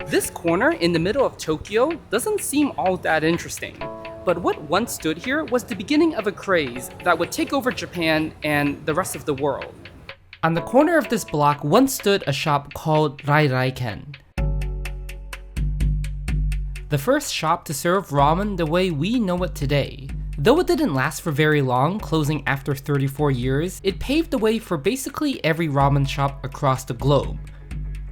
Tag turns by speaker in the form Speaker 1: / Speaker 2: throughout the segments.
Speaker 1: This corner in the middle of Tokyo doesn't seem all that interesting, but what once stood here was the beginning of a craze that would take over Japan and the rest of the world. On the corner of this block once stood a shop called Rai Rai Ken. The first shop to serve ramen the way we know it today. Though it didn't last for very long, closing after 34 years, it paved the way for basically every ramen shop across the globe.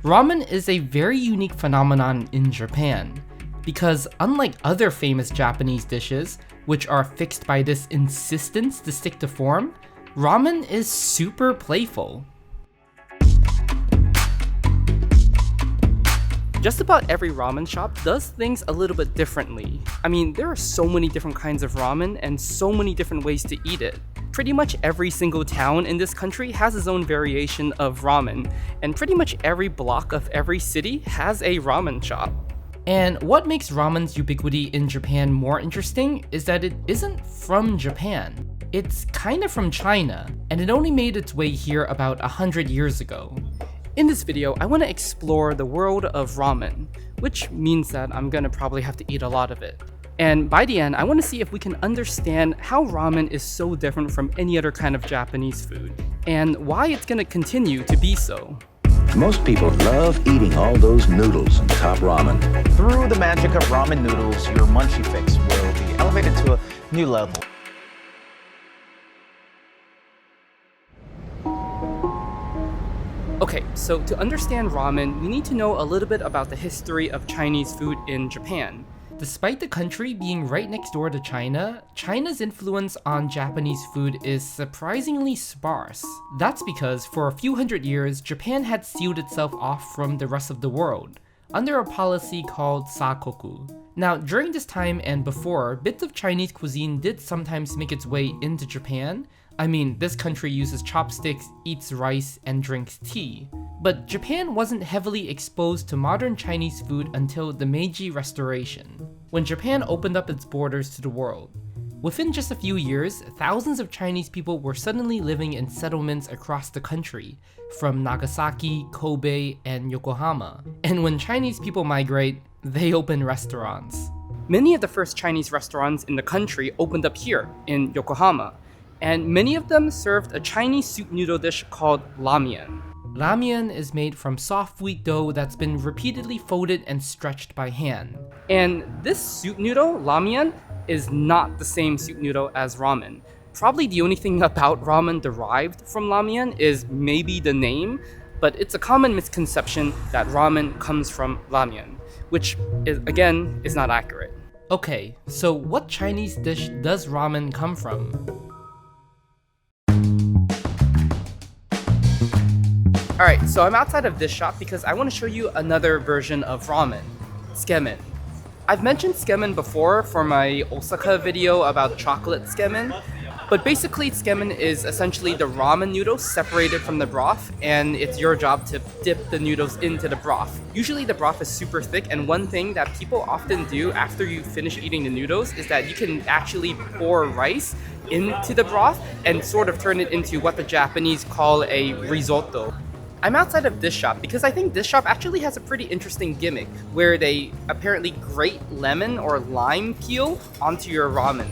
Speaker 1: Ramen is a very unique phenomenon in Japan, because unlike other famous Japanese dishes, which are fixed by this insistence to stick to form, ramen is super playful. Just about every ramen shop does things a little bit differently. I mean, there are so many different kinds of ramen and so many different ways to eat it. Pretty much every single town in this country has its own variation of ramen, and pretty much every block of every city has a ramen shop. And what makes ramen's ubiquity in Japan more interesting is that it isn't from Japan. It's kind of from China, and it only made its way here about 100 years ago. In this video, I want to explore the world of ramen, which means that I'm gonna probably have to eat a lot of it. And by the end, I want to see if we can understand how ramen is so different from any other kind of Japanese food, and why it's gonna continue to be so.
Speaker 2: Most people love eating all those noodles in top ramen.
Speaker 3: Through the magic of ramen noodles, your munchie fix will be elevated to a new level.
Speaker 1: Okay, so to understand ramen, we need to know a little bit about the history of Chinese food in Japan. Despite the country being right next door to China, China's influence on Japanese food is surprisingly sparse. That's because for a few hundred years, Japan had sealed itself off from the rest of the world, under a policy called Sakoku. Now, during this time and before, bits of Chinese cuisine did sometimes make its way into Japan. I mean, this country uses chopsticks, eats rice, and drinks tea. But Japan wasn't heavily exposed to modern Chinese food until the Meiji Restoration, when Japan opened up its borders to the world. Within just a few years, thousands of Chinese people were suddenly living in settlements across the country, from Nagasaki, Kobe, and Yokohama. And when Chinese people migrate, they open restaurants. Many of the first Chinese restaurants in the country opened up here, in Yokohama, and many of them served a Chinese soup noodle dish called ramen. Ramen is made from soft wheat dough that's been repeatedly folded and stretched by hand. And this soup noodle, ramen, is not the same soup noodle as ramen. Probably the only thing about ramen derived from ramen is maybe the name, but it's a common misconception that ramen comes from ramen, which is, again, is not accurate. Okay, so what Chinese dish does ramen come from? Alright, so I'm outside of this shop because I want to show you another version of ramen, tsukemen. I've mentioned tsukemen before for my Osaka video about chocolate tsukemen, but basically tsukemen is essentially the ramen noodles separated from the broth, and it's your job to dip the noodles into the broth. Usually the broth is super thick, and one thing that people often do after you finish eating the noodles is that you can actually pour rice into the broth and sort of turn it into what the Japanese call a risotto. I'm outside of this shop because I think this shop actually has a pretty interesting gimmick where they apparently grate lemon or lime peel onto your ramen.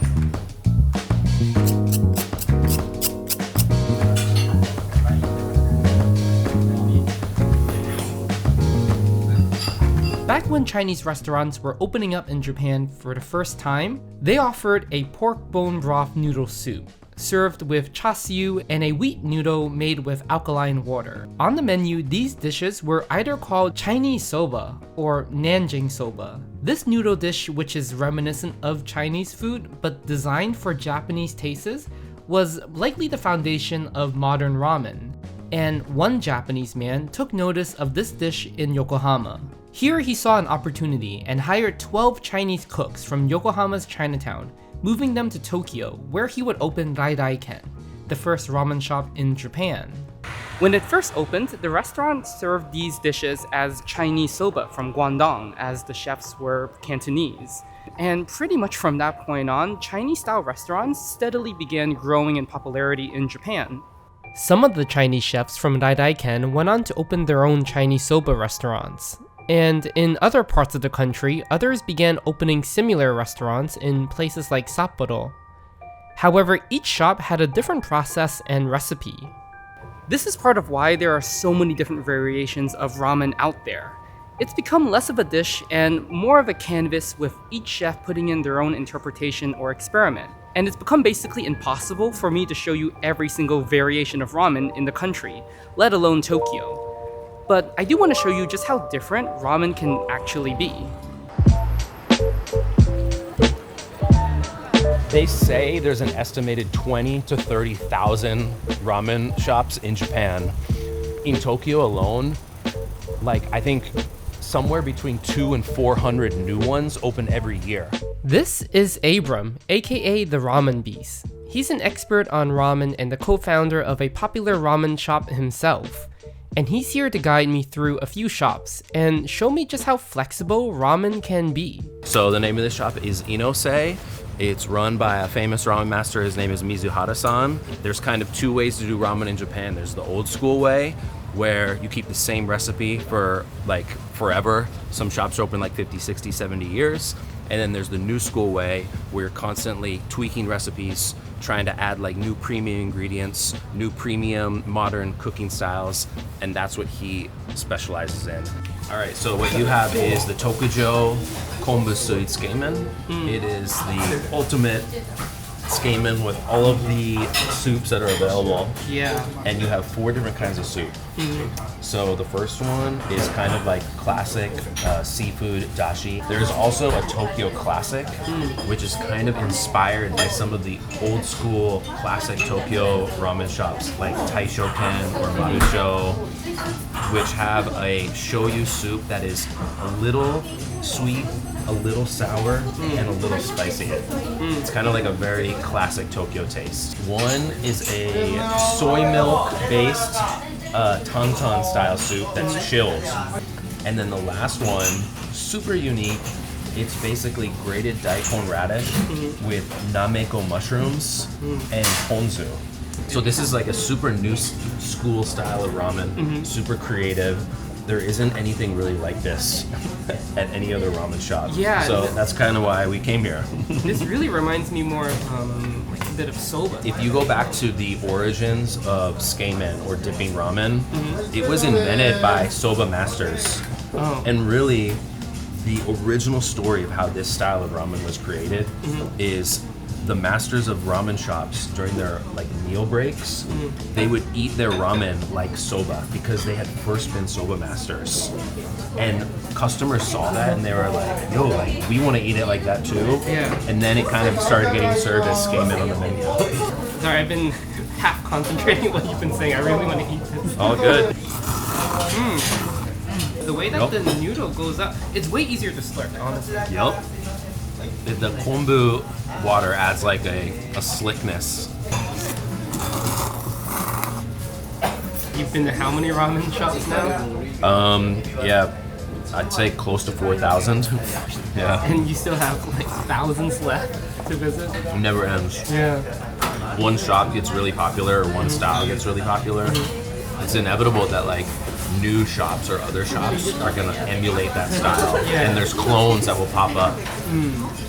Speaker 1: Back when Chinese restaurants were opening up in Japan for the first time, they offered a pork bone broth noodle soup, served with chasiu and a wheat noodle made with alkaline water. On the menu, these dishes were either called Chinese soba or Nanjing soba. This noodle dish, which is reminiscent of Chinese food but designed for Japanese tastes, was likely the foundation of modern ramen. And one Japanese man took notice of this dish in Yokohama. Here he saw an opportunity and hired 12 Chinese cooks from Yokohama's Chinatown, moving them to Tokyo, where he would open Rai Rai Ken, the first ramen shop in Japan. When it first opened, the restaurant served these dishes as Chinese soba from Guangdong, as the chefs were Cantonese. And pretty much from that point on, Chinese-style restaurants steadily began growing in popularity in Japan. Some of the Chinese chefs from Rai Rai Ken went on to open their own Chinese soba restaurants. And in other parts of the country, others began opening similar restaurants in places like Sapporo. However, each shop had a different process and recipe. This is part of why there are so many different variations of ramen out there. It's become less of a dish and more of a canvas with each chef putting in their own interpretation or experiment. And it's become basically impossible for me to show you every single variation of ramen in the country, let alone Tokyo. But I do want to show you just how different ramen can actually be.
Speaker 4: They say there's an estimated 20 to 30,000 ramen shops in Japan. In Tokyo alone, I think somewhere between 200 and 400 new ones open every year.
Speaker 1: This is Abram, a.k.a. the Ramen Beast. He's an expert on ramen and the co-founder of a popular ramen shop himself. And he's here to guide me through a few shops and show me just how flexible ramen can be.
Speaker 4: So the name of this shop is Inose. It's run by a famous ramen master. His name is Mizuhara-san. There's kind of two ways to do ramen in Japan. There's the old school way, where you keep the same recipe for forever. Some shops are open 50, 60, 70 years. And then there's the new school way, where you're constantly tweaking recipes, trying to add new premium ingredients, new premium modern cooking styles, and that's what he specializes in. All right, so what you have is the Tokujo Kombu Sui Tsukemen. It is the ultimate tsukemen with all of the soups that are available.
Speaker 1: Yeah.
Speaker 4: And you have 4 different kinds of soup. So the first one is kind of classic seafood dashi. There's also a Tokyo classic, which is kind of inspired by some of the old school classic Tokyo ramen shops like Taishoken or Marusho, which have a shoyu soup that is a little sweet, a little sour, and a little spicy. It's kind of a very classic Tokyo taste. One is a soy milk based tantan style soup that's chilled. And then the last one, super unique, it's basically grated daikon radish with nameko mushrooms and ponzu. So this is a super new school style of ramen, super creative. There isn't anything really like this at any other ramen shop.
Speaker 1: Yeah.
Speaker 4: So that's kind of why we came here.
Speaker 1: This really reminds me more of a bit of soba.
Speaker 4: If you go back to the origins of tsukemen or dipping ramen, it was invented by soba masters.
Speaker 1: Oh.
Speaker 4: And really, the original story of how this style of ramen was created is the masters of ramen shops during their meal breaks, they would eat their ramen like soba because they had first been soba masters. And customers saw that and they were like, yo, we want to eat it like that too.
Speaker 1: Yeah.
Speaker 4: And then it kind of started getting served as tsukemen on the menu.
Speaker 1: Sorry, I've been half concentrating what you've been saying. I really want to eat this.
Speaker 4: All good.
Speaker 1: The way that the noodle goes up, it's way easier to slurp, honestly.
Speaker 4: Yep. The kombu water adds a slickness.
Speaker 1: You've been to how many ramen shops now?
Speaker 4: Yeah, I'd say close to 4,000. Yeah.
Speaker 1: And you still have thousands left to visit?
Speaker 4: It never ends.
Speaker 1: Yeah.
Speaker 4: One shop gets really popular or one style gets really popular. It's inevitable that new shops or other shops are going to emulate that style.
Speaker 1: Yeah.
Speaker 4: And there's clones that will pop up.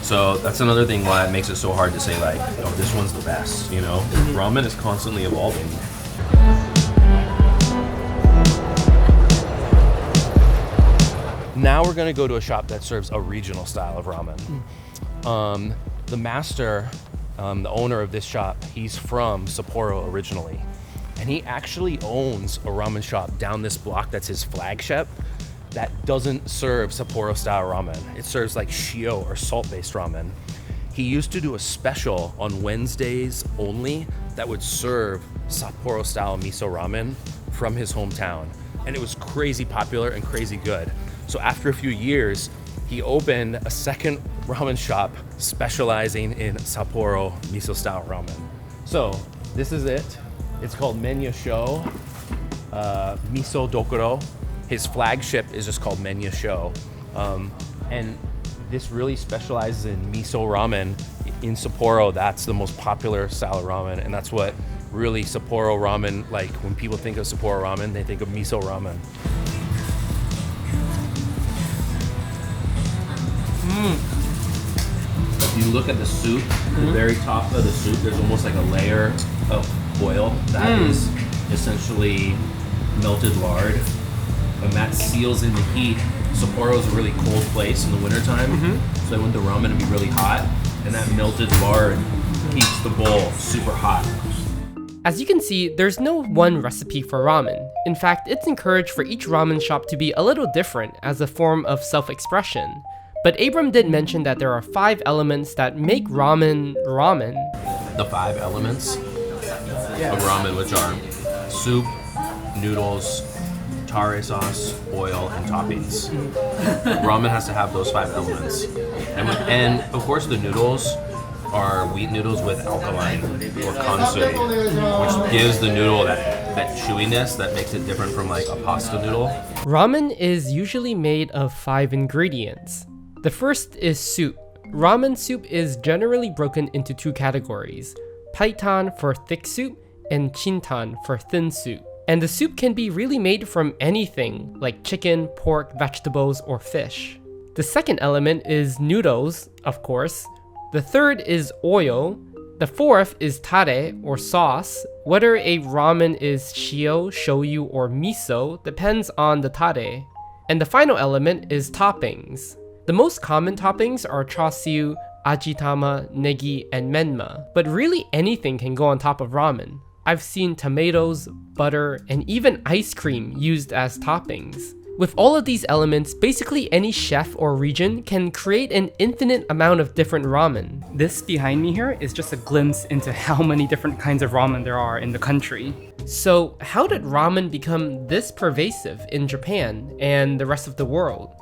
Speaker 4: So that's another thing why it makes it so hard to say oh, this one's the best, Ramen is constantly evolving. Now we're going to go to a shop that serves a regional style of ramen. The master, the owner of this shop, he's from Sapporo originally. And he actually owns a ramen shop down this block that's his flagship that doesn't serve Sapporo style ramen. It serves shio or salt-based ramen. He used to do a special on Wednesdays only that would serve Sapporo style miso ramen from his hometown. And it was crazy popular and crazy good. So after a few years, he opened a second ramen shop specializing in Sapporo miso style ramen. So this is it. It's called Menya Sho, Miso Dokuro. His flagship is just called Menya Sho. And this really specializes in miso ramen. In Sapporo, that's the most popular style of ramen, and that's what really Sapporo ramen, when people think of Sapporo ramen, they think of miso ramen. If you look at the soup, the very top of the soup, there's almost like a layer of oil that is essentially melted lard, and that seals in the heat. Sapporo is a really cold place in the wintertime, so I want the ramen to be really hot, and that melted lard keeps the bowl super hot.
Speaker 1: As you can see, there's no one recipe for ramen. In fact, it's encouraged for each ramen shop to be a little different as a form of self-expression. But Abram did mention that there are 5 elements that make ramen ramen.
Speaker 4: The 5 elements of ramen, which are soup, noodles, tare sauce, oil, and toppings. Ramen has to have those 5 elements. And of course the noodles are wheat noodles with alkaline or kansui, which gives the noodle that chewiness that makes it different from like a pasta noodle.
Speaker 1: Ramen is usually made of 5 ingredients. The first is soup. Ramen soup is generally broken into 2 categories: paitan for thick soup and chintan for thin soup. And the soup can be really made from anything like chicken, pork, vegetables, or fish. The second element is noodles, of course. The third is oil. The fourth is tare, or sauce. Whether a ramen is shio, shoyu, or miso depends on the tare. And the final element is toppings. The most common toppings are chasiu, ajitama, negi, and menma, but really anything can go on top of ramen. I've seen tomatoes, butter, and even ice cream used as toppings. With all of these elements, basically any chef or region can create an infinite amount of different ramen. This behind me here is just a glimpse into how many different kinds of ramen there are in the country. So how did ramen become this pervasive in Japan and the rest of the world?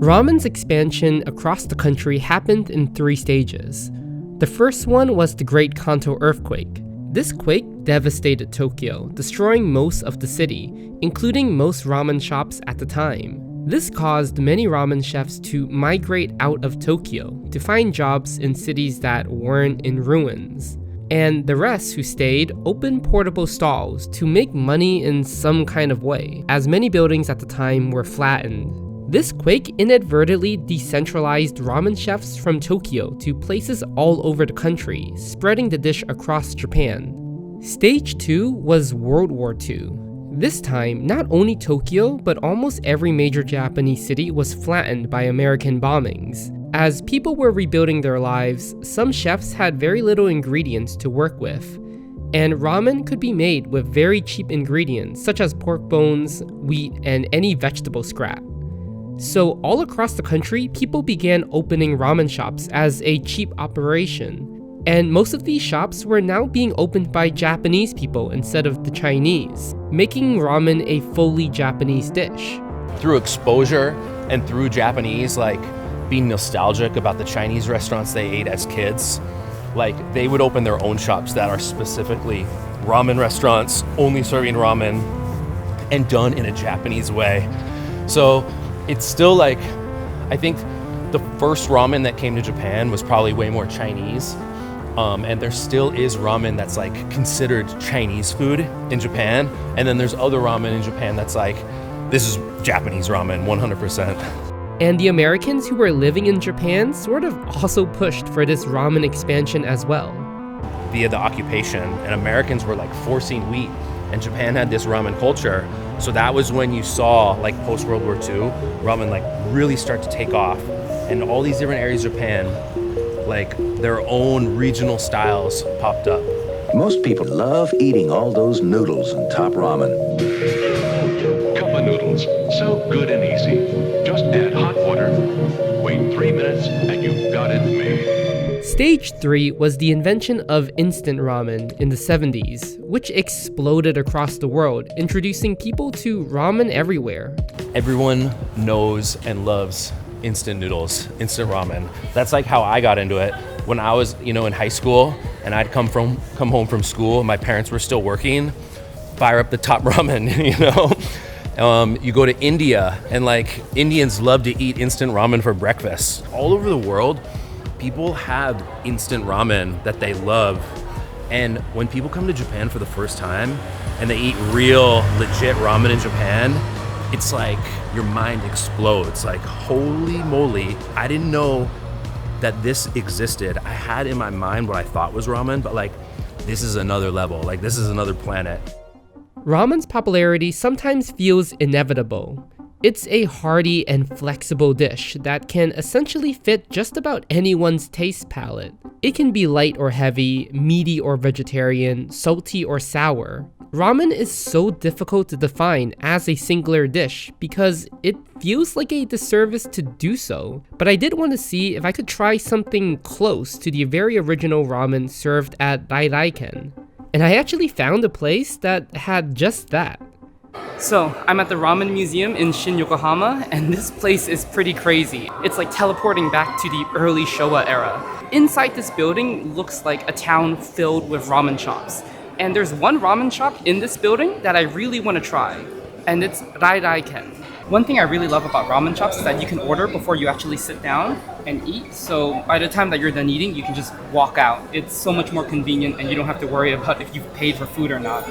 Speaker 1: Ramen's expansion across the country happened in 3 stages. The first one was the Great Kanto earthquake. This quake devastated Tokyo, destroying most of the city, including most ramen shops at the time. This caused many ramen chefs to migrate out of Tokyo to find jobs in cities that weren't in ruins. And the rest who stayed opened portable stalls to make money in some kind of way, as many buildings at the time were flattened. This quake inadvertently decentralized ramen chefs from Tokyo to places all over the country, spreading the dish across Japan. Stage 2 was World War II. This time, not only Tokyo, but almost every major Japanese city was flattened by American bombings. As people were rebuilding their lives, some chefs had very little ingredients to work with. And ramen could be made with very cheap ingredients, such as pork bones, wheat, and any vegetable scrap. So all across the country, people began opening ramen shops as a cheap operation. And most of these shops were now being opened by Japanese people instead of the Chinese, making ramen a fully Japanese dish.
Speaker 4: Through exposure and through Japanese, like being nostalgic about the Chinese restaurants they ate as kids, like they would open their own shops that are specifically ramen restaurants, only serving ramen and done in a Japanese way. So it's still like, I think the first ramen that came to Japan was probably way more Chinese. And there still is ramen that's like considered Chinese food in Japan. And then there's other ramen in Japan that's like, this is Japanese ramen, 100%.
Speaker 1: And the Americans who were living in Japan sort of also pushed for this ramen expansion as well.
Speaker 4: Via the occupation, and Americans were like forcing wheat, and Japan had this ramen culture. So that was when you saw, like post World War II, ramen like really start to take off. And all these different areas of Japan, like their own regional styles popped up.
Speaker 2: Most people love eating all those noodles and top ramen.
Speaker 5: Cup of noodles, so good and easy. Just add hot water, wait 3 minutes, and you've got it made.
Speaker 1: Stage 3 was the invention of instant ramen in the 70s, which exploded across the world, introducing people to ramen everywhere.
Speaker 4: Everyone knows and loves instant noodles, instant ramen. That's like how I got into it. When I was, in high school and I'd come home from school, my parents were still working, fire up the top ramen, You go to India and like Indians love to eat instant ramen for breakfast. All over the world, people have instant ramen that they love. And when people come to Japan for the first time and they eat real, legit ramen in Japan, it's like your mind explodes. Like, holy moly, I didn't know that this existed. I had in my mind what I thought was ramen, but like, this is another level. Like, this is another planet.
Speaker 1: Ramen's popularity sometimes feels inevitable. It's a hearty and flexible dish that can essentially fit just about anyone's taste palette. It can be light or heavy, meaty or vegetarian, salty or sour. Ramen is so difficult to define as a singular dish because it feels like a disservice to do so. But I did want to see if I could try something close to the very original ramen served at Daidaiken. And I actually found a place that had just that. So, I'm at the Ramen Museum in Shin, Yokohama, and this place is pretty crazy. It's like teleporting back to the early Showa era. Inside this building looks like a town filled with ramen shops. And there's one ramen shop in this building that I really want to try, and it's Daidaiken. One thing I really love about ramen shops is that you can order before you actually sit down and eat, so by the time that you're done eating, you can just walk out. It's so much more convenient and you don't have to worry about if you've paid for food or not.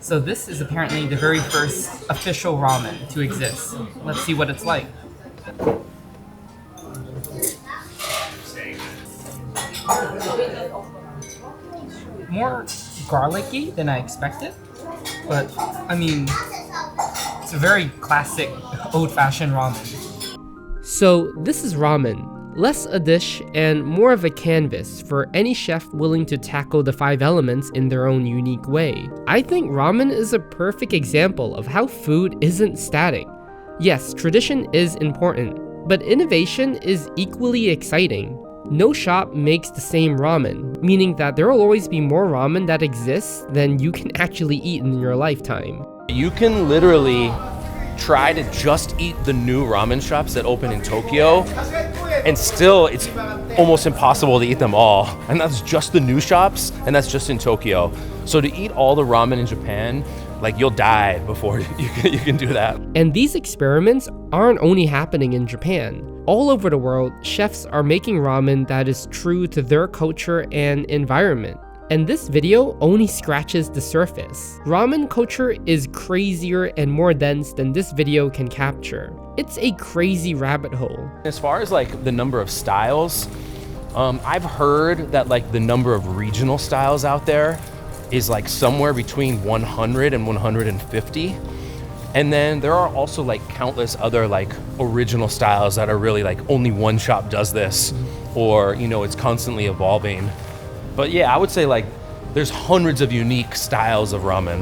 Speaker 1: So this is apparently the very first official ramen to exist. Let's see what it's like. More garlicky than I expected, but I mean, it's a very classic old-fashioned ramen. So this is ramen. Less a dish and more of a canvas for any chef willing to tackle the 5 elements in their own unique way. I think ramen is a perfect example of how food isn't static. Yes, tradition is important, but innovation is equally exciting. No shop makes the same ramen, meaning that there will always be more ramen that exists than you can actually eat in your lifetime.
Speaker 4: You can literally try to just eat the new ramen shops that open in Tokyo, and still it's almost impossible to eat them all. And that's just the new shops, and that's just in Tokyo. So to eat all the ramen in Japan, like, you'll die before you can do that.
Speaker 1: And these experiments aren't only happening in Japan. All over the world, chefs are making ramen that is true to their culture and environment. And this video only scratches the surface. Ramen culture is crazier and more dense than this video can capture. It's a crazy rabbit hole.
Speaker 4: As far as like the number of styles, I've heard that like the number of regional styles out there is like somewhere between 100 and 150. And then there are also like countless other like original styles that are really like only one shop does this, or, you know, it's constantly evolving. But yeah, I would say like there's hundreds of unique styles of ramen.